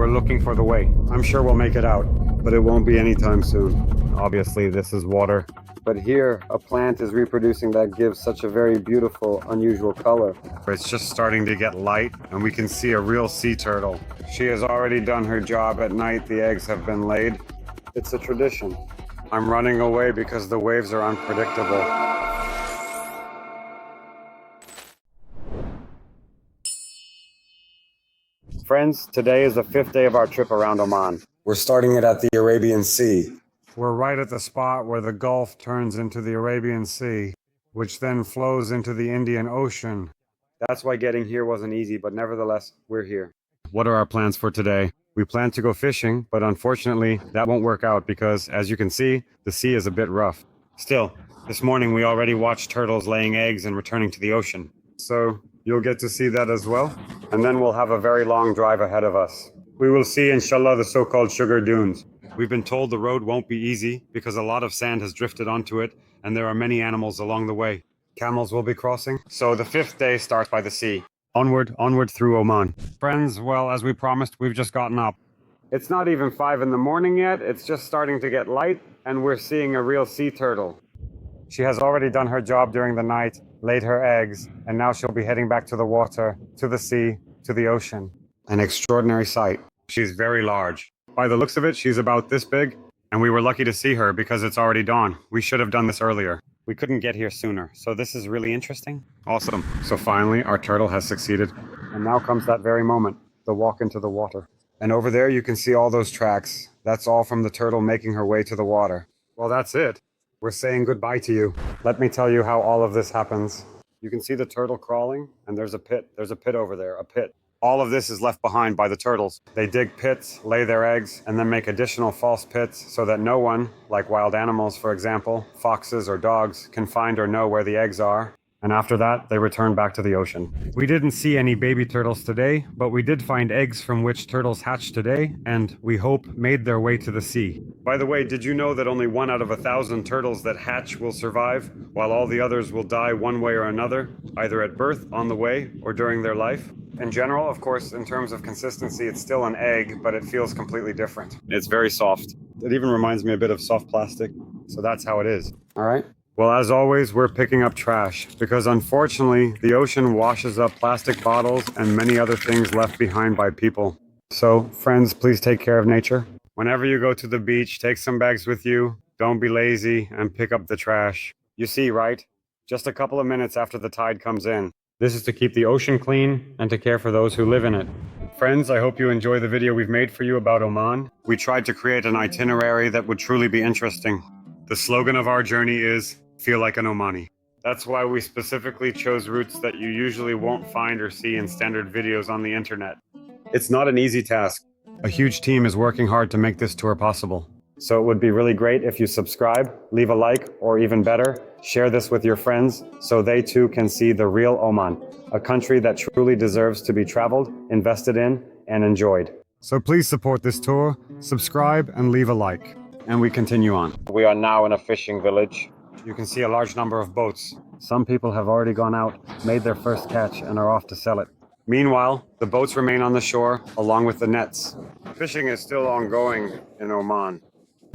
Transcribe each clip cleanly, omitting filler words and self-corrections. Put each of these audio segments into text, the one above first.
we're looking for the way. I'm sure we'll make it out, but it won't be anytime soon. Obviously, this is water. But here, a plant is reproducing that gives such a very beautiful, unusual color. It's just starting to get light, and we can see a real sea turtle. She has already done her job at night. The eggs have been laid. It's a tradition. I'm running away because the waves are unpredictable. Friends, today is the 5th day of our trip around Oman. We're starting it at the Arabian Sea. We're right at the spot where the Gulf turns into the Arabian Sea, which then flows into the Indian Ocean. That's why getting here wasn't easy, but nevertheless, we're here. What are our plans for today? We plan to go fishing, but unfortunately, that won't work out because, as you can see, the sea is a bit rough. Still, this morning we already watched turtles laying eggs and returning to the ocean. So, you'll get to see that as well. And then we'll have a very long drive ahead of us. We will see, inshallah, the so-called sugar dunes. We've been told the road won't be easy because a lot of sand has drifted onto it and there are many animals along the way. Camels will be crossing. So the 5th day starts by the sea. Onward through Oman. Friends, well, as we promised, we've just gotten up. It's not even 5 in the morning yet. It's just starting to get light and we're seeing a real sea turtle. She has already done her job during the night, laid her eggs, and now she'll be heading back to the water, to the sea, to the ocean. An extraordinary sight. She's very large. By the looks of it, she's about this big, and we were lucky to see her because it's already dawn. We should have done this earlier. We couldn't get here sooner, so this is really interesting. Awesome. So finally, our turtle has succeeded. And now comes that very moment, the walk into the water. And over there, you can see all those tracks. That's all from the turtle making her way to the water. Well, that's it. We're saying goodbye to you. Let me tell you how all of this happens. You can see the turtle crawling, and there's a pit. There's a pit over there, a pit. All of this is left behind by the turtles. They dig pits, lay their eggs, and then make additional false pits so that no one, like wild animals for example, foxes or dogs, can find or know where the eggs are. And after that, they return back to the ocean. We didn't see any baby turtles today, but we did find eggs from which turtles hatched today, and we hope made their way to the sea. By the way, did you know that only 1 out of 1,000 turtles that hatch will survive, while all the others will die one way or another, either at birth, on the way, or during their life? In general, of course, in terms of consistency, it's still an egg, but it feels completely different. It's very soft. It even reminds me a bit of soft plastic, so that's how it is. All right? Well, as always, we're picking up trash because unfortunately, the ocean washes up plastic bottles and many other things left behind by people. So, friends, please take care of nature. Whenever you go to the beach, take some bags with you. Don't be lazy and pick up the trash. You see, right? Just a couple of minutes after the tide comes in. This is to keep the ocean clean and to care for those who live in it. Friends, I hope you enjoy the video we've made for you about Oman. We tried to create an itinerary that would truly be interesting. The slogan of our journey is, "Feel like an Omani." That's why we specifically chose routes that you usually won't find or see in standard videos on the internet. It's not an easy task. A huge team is working hard to make this tour possible. So it would be really great if you subscribe, leave a like, or even better, share this with your friends so they too can see the real Oman, a country that truly deserves to be traveled, invested in, and enjoyed. So please support this tour, subscribe, and leave a like. And we continue on. We are now in a fishing village. You can see a large number of boats. Some people have already gone out, made their first catch, and are off to sell it. Meanwhile, the boats remain on the shore, along with the nets. Fishing is still ongoing in Oman.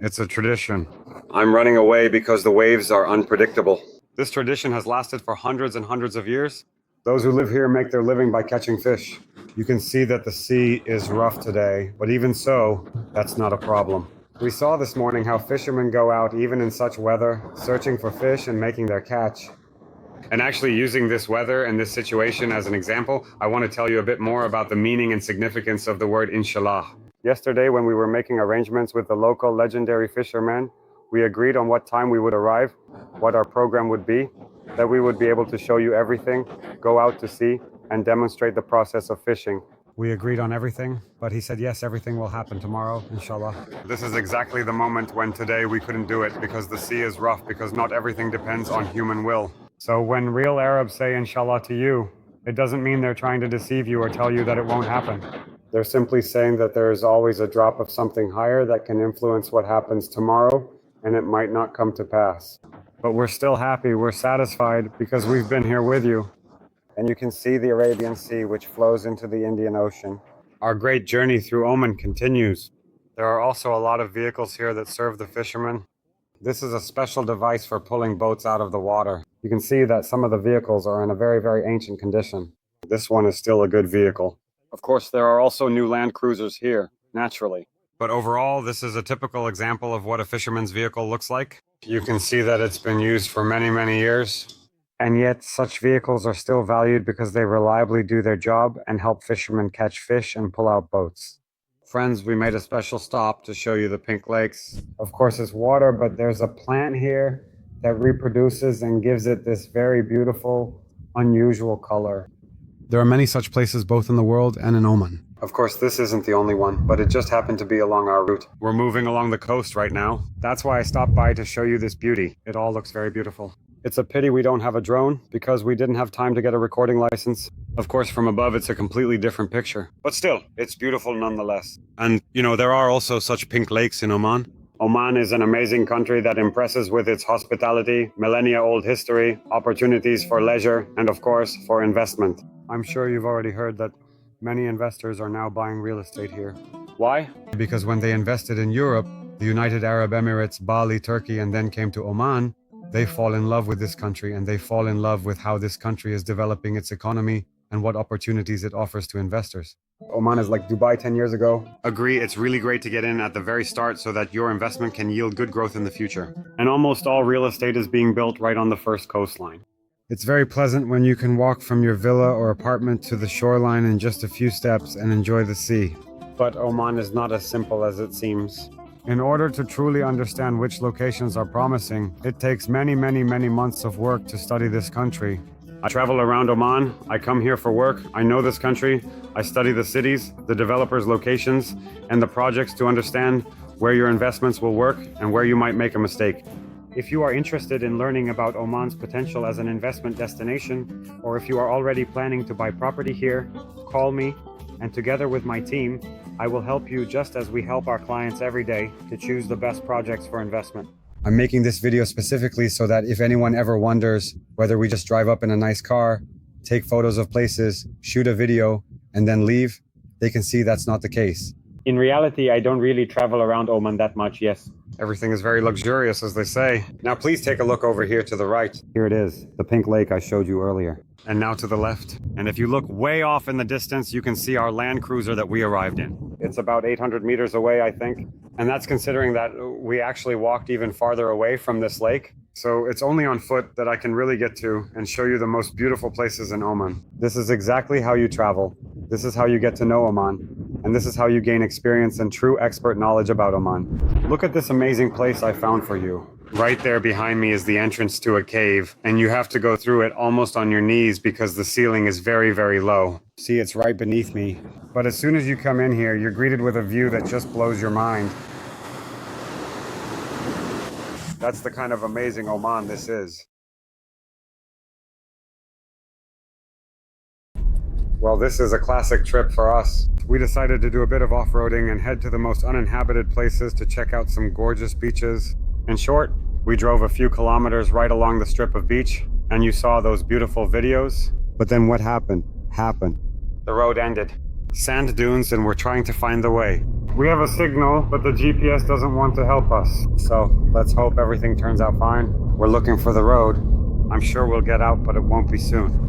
It's a tradition. I'm running away because the waves are unpredictable. This tradition has lasted for hundreds and hundreds of years. Those who live here make their living by catching fish. You can see that the sea is rough today, but even so, that's not a problem. We saw this morning how fishermen go out even in such weather, searching for fish and making their catch. And actually using this weather and this situation as an example, I want to tell you a bit more about the meaning and significance of the word inshallah. Yesterday, when we were making arrangements with the local legendary fishermen, we agreed on what time we would arrive, what our program would be, that we would be able to show you everything, go out to sea, and demonstrate the process of fishing. We agreed on everything, but he said, yes, everything will happen tomorrow, inshallah. This is exactly the moment when today we couldn't do it because the sea is rough, because not everything depends on human will. So when real Arabs say inshallah to you, it doesn't mean they're trying to deceive you or tell you that it won't happen. They're simply saying that there is always a drop of something higher that can influence what happens tomorrow, and it might not come to pass. But we're still happy, we're satisfied, because we've been here with you. And you can see the Arabian Sea, which flows into the Indian Ocean. Our great journey through Oman continues. There are also a lot of vehicles here that serve the fishermen. This is a special device for pulling boats out of the water. You can see that some of the vehicles are in a very, very ancient condition. This one is still a good vehicle. Of course, there are also new land cruisers here, naturally. But overall, this is a typical example of what a fisherman's vehicle looks like. You can see that it's been used for many, many years. And yet, such vehicles are still valued because they reliably do their job and help fishermen catch fish and pull out boats. Friends, we made a special stop to show you the pink lakes. Of course, it's water, but there's a plant here that reproduces and gives it this very beautiful, unusual color. There are many such places both in the world and in Oman. Of course, this isn't the only one, but it just happened to be along our route. We're moving along the coast right now. That's why I stopped by to show you this beauty. It all looks very beautiful. It's a pity we don't have a drone because we didn't have time to get a recording license. Of course, from above, it's a completely different picture. But still, it's beautiful nonetheless. And, there are also such pink lakes in Oman. Oman is an amazing country that impresses with its hospitality, millennia-old history, opportunities for leisure, and of course, for investment. I'm sure you've already heard that many investors are now buying real estate here. Why? Because when they invested in Europe, the United Arab Emirates, Bali, Turkey, and then came to Oman, they fall in love with this country and they fall in love with how this country is developing its economy and what opportunities it offers to investors. Oman is like Dubai 10 years ago. Agree, it's really great to get in at the very start so that your investment can yield good growth in the future. And almost all real estate is being built right on the first coastline. It's very pleasant when you can walk from your villa or apartment to the shoreline in just a few steps and enjoy the sea. But Oman is not as simple as it seems. In order to truly understand which locations are promising, it takes many, many, many months of work to study this country. I travel around Oman, I come here for work, I know this country, I study the cities, the developers' locations, and the projects to understand where your investments will work and where you might make a mistake. If you are interested in learning about Oman's potential as an investment destination, or if you are already planning to buy property here, call me, and together with my team, I will help you just as we help our clients every day to choose the best projects for investment. I'm making this video specifically so that if anyone ever wonders whether we just drive up in a nice car, take photos of places, shoot a video, and then leave, they can see that's not the case. In reality, I don't really travel around Oman that much, yes. Everything is very luxurious, as they say. Now please take a look over here to the right. Here it is, the pink lake I showed you earlier. And now to the left. And if you look way off in the distance, you can see our land cruiser that we arrived in. It's about 800 meters away, I think. And that's considering that we actually walked even farther away from this lake. So it's only on foot that I can really get to and show you the most beautiful places in Oman. This is exactly how you travel. This is how you get to know Oman. And this is how you gain experience and true expert knowledge about Oman. Look at this amazing place I found for you. Right there behind me is the entrance to a cave, and you have to go through it almost on your knees because the ceiling is very, very low. See, it's right beneath me. But as soon as you come in here, you're greeted with a view that just blows your mind. That's the kind of amazing Oman this is. Well, this is a classic trip for us. We decided to do a bit of off-roading and head to the most uninhabited places to check out some gorgeous beaches. In short, we drove a few kilometers right along the strip of beach, and you saw those beautiful videos. But then what happened? The road ended. Sand dunes, and we're trying to find the way. We have a signal, but the GPS doesn't want to help us. So let's hope everything turns out fine. We're looking for the road. I'm sure we'll get out, but it won't be soon.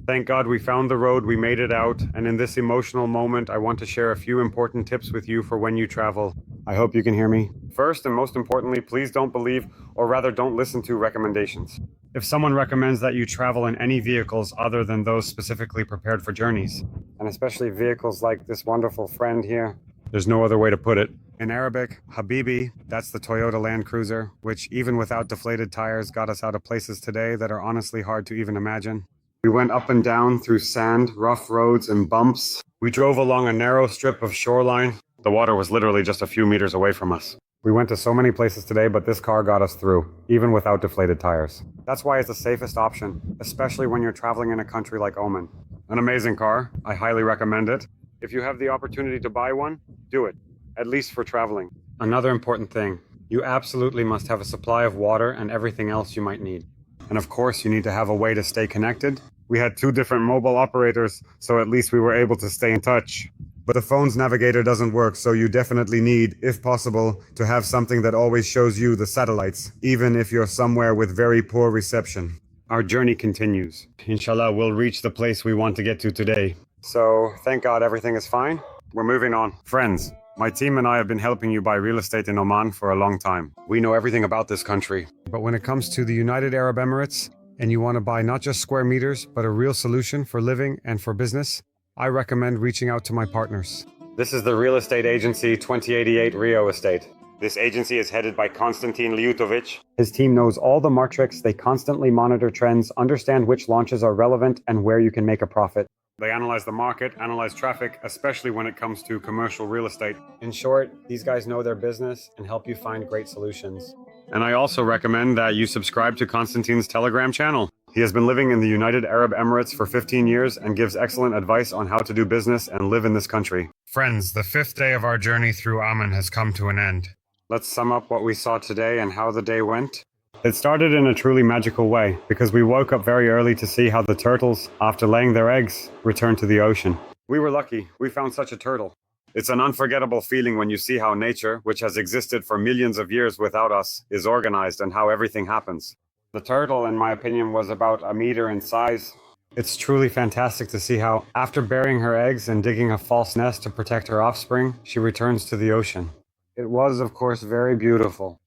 Thank God we found the road, we made it out, and in this emotional moment, I want to share a few important tips with you for when you travel. I hope you can hear me. First, and most importantly, please don't believe, or rather don't listen to recommendations. If someone recommends that you travel in any vehicles other than those specifically prepared for journeys, and especially vehicles like this wonderful friend here, there's no other way to put it. In Arabic, Habibi, that's the Toyota Land Cruiser, which even without deflated tires got us out of places today that are honestly hard to even imagine. We went up and down through sand, rough roads, and bumps. We drove along a narrow strip of shoreline. The water was literally just a few meters away from us. We went to so many places today, but this car got us through, even without deflated tires. That's why it's the safest option, especially when you're traveling in a country like Oman. An amazing car. I highly recommend it. If you have the opportunity to buy one, do it, at least for traveling. Another important thing, you absolutely must have a supply of water and everything else you might need. And of course, you need to have a way to stay connected We had two different mobile operators, so at least we were able to stay in touch. But the phone's navigator doesn't work, so you definitely need, if possible, to have something that always shows you the satellites, even if you're somewhere with very poor reception. Our journey continues. Inshallah, we'll reach the place we want to get to today. So, thank God everything is fine. We're moving on. Friends, my team and I have been helping you buy real estate in Oman for a long time. We know everything about this country. But when it comes to the United Arab Emirates, and you want to buy not just square meters, but a real solution for living and for business, I recommend reaching out to my partners. This is the real estate agency 2088 Rio Estate. This agency is headed by Konstantin Liutovic. His team knows all the metrics, they constantly monitor trends, understand which launches are relevant and where you can make a profit. They analyze the market, analyze traffic, especially when it comes to commercial real estate. In short, these guys know their business and help you find great solutions. And I also recommend that you subscribe to Konstantin's Telegram channel. He has been living in the United Arab Emirates for 15 years and gives excellent advice on how to do business and live in this country. Friends, the 5th day of our journey through Oman has come to an end. Let's sum up what we saw today and how the day went. It started in a truly magical way because we woke up very early to see how the turtles, after laying their eggs, returned to the ocean. We were lucky. We found such a turtle. It's an unforgettable feeling when you see how nature, which has existed for millions of years without us, is organized and how everything happens. The turtle, in my opinion, was about a meter in size. It's truly fantastic to see how, after burying her eggs and digging a false nest to protect her offspring, she returns to the ocean. It was, of course, very beautiful.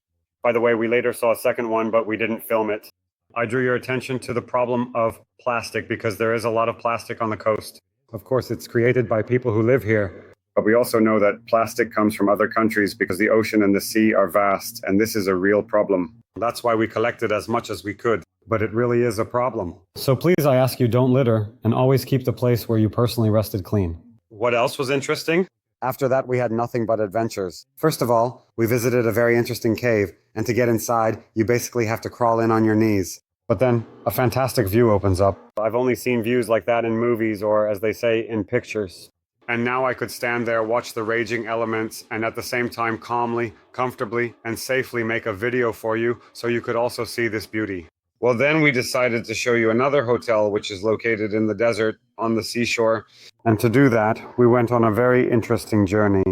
By the way, we later saw a second one, but we didn't film it. I drew your attention to the problem of plastic because there is a lot of plastic on the coast. Of course, it's created by people who live here. But we also know that plastic comes from other countries because the ocean and the sea are vast, and this is a real problem. That's why we collected as much as we could, but it really is a problem. So please, I ask you, don't litter, and always keep the place where you personally rested clean. What else was interesting? After that, we had nothing but adventures. First of all, we visited a very interesting cave, and to get inside, you basically have to crawl in on your knees. But then, a fantastic view opens up. I've only seen views like that in movies, or as they say, in pictures. And now I could stand there, watch the raging elements, and at the same time calmly, comfortably, and safely make a video for you so you could also see this beauty. Well, then we decided to show you another hotel which is located in the desert on the seashore. And to do that, we went on a very interesting journey.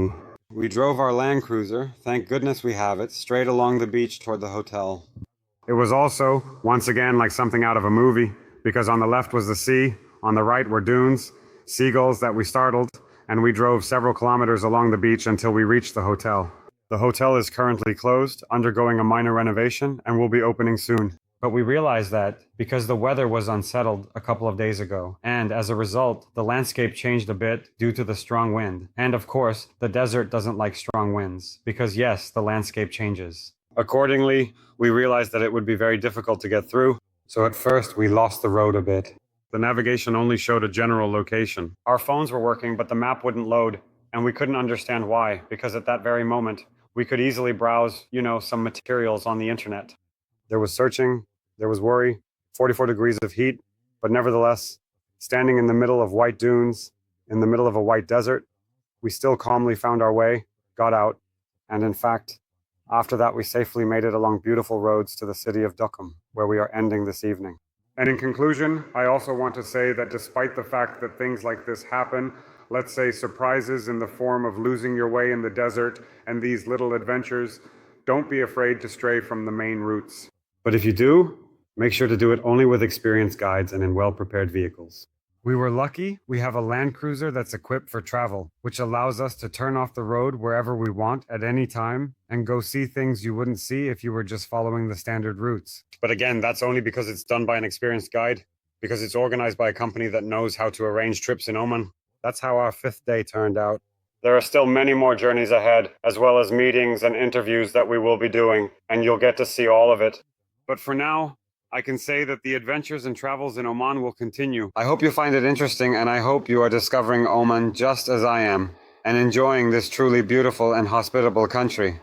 We drove our Land Cruiser, thank goodness we have it, straight along the beach toward the hotel. It was also, once again, like something out of a movie, because on the left was the sea, on the right were dunes, seagulls that we startled, and we drove several kilometers along the beach until we reached the hotel. The hotel is currently closed, undergoing a minor renovation, and will be opening soon. But we realized that because the weather was unsettled a couple of days ago, and as a result, the landscape changed a bit due to the strong wind. And of course, the desert doesn't like strong winds, because yes, the landscape changes. Accordingly, we realized that it would be very difficult to get through, so at first we lost the road a bit. The navigation only showed a general location. Our phones were working, but the map wouldn't load, and we couldn't understand why, because at that very moment, we could easily browse, some materials on the internet. There was searching, there was worry, 44 degrees of heat, but nevertheless, standing in the middle of white dunes, in the middle of a white desert, we still calmly found our way, got out, and in fact, after that we safely made it along beautiful roads to the city of Duqm, where we are ending this evening. And in conclusion, I also want to say that despite the fact that things like this happen, let's say surprises in the form of losing your way in the desert and these little adventures, don't be afraid to stray from the main routes. But if you do, make sure to do it only with experienced guides and in well-prepared vehicles. We were lucky we have a Land Cruiser that's equipped for travel, which allows us to turn off the road wherever we want at any time and go see things you wouldn't see if you were just following the standard routes. But again, that's only because it's done by an experienced guide, because it's organized by a company that knows how to arrange trips in Oman. That's how our 5th day turned out. There are still many more journeys ahead, as well as meetings and interviews that we will be doing, and you'll get to see all of it. But for now, I can say that the adventures and travels in Oman will continue. I hope you find it interesting, and I hope you are discovering Oman just as I am, and enjoying this truly beautiful and hospitable country.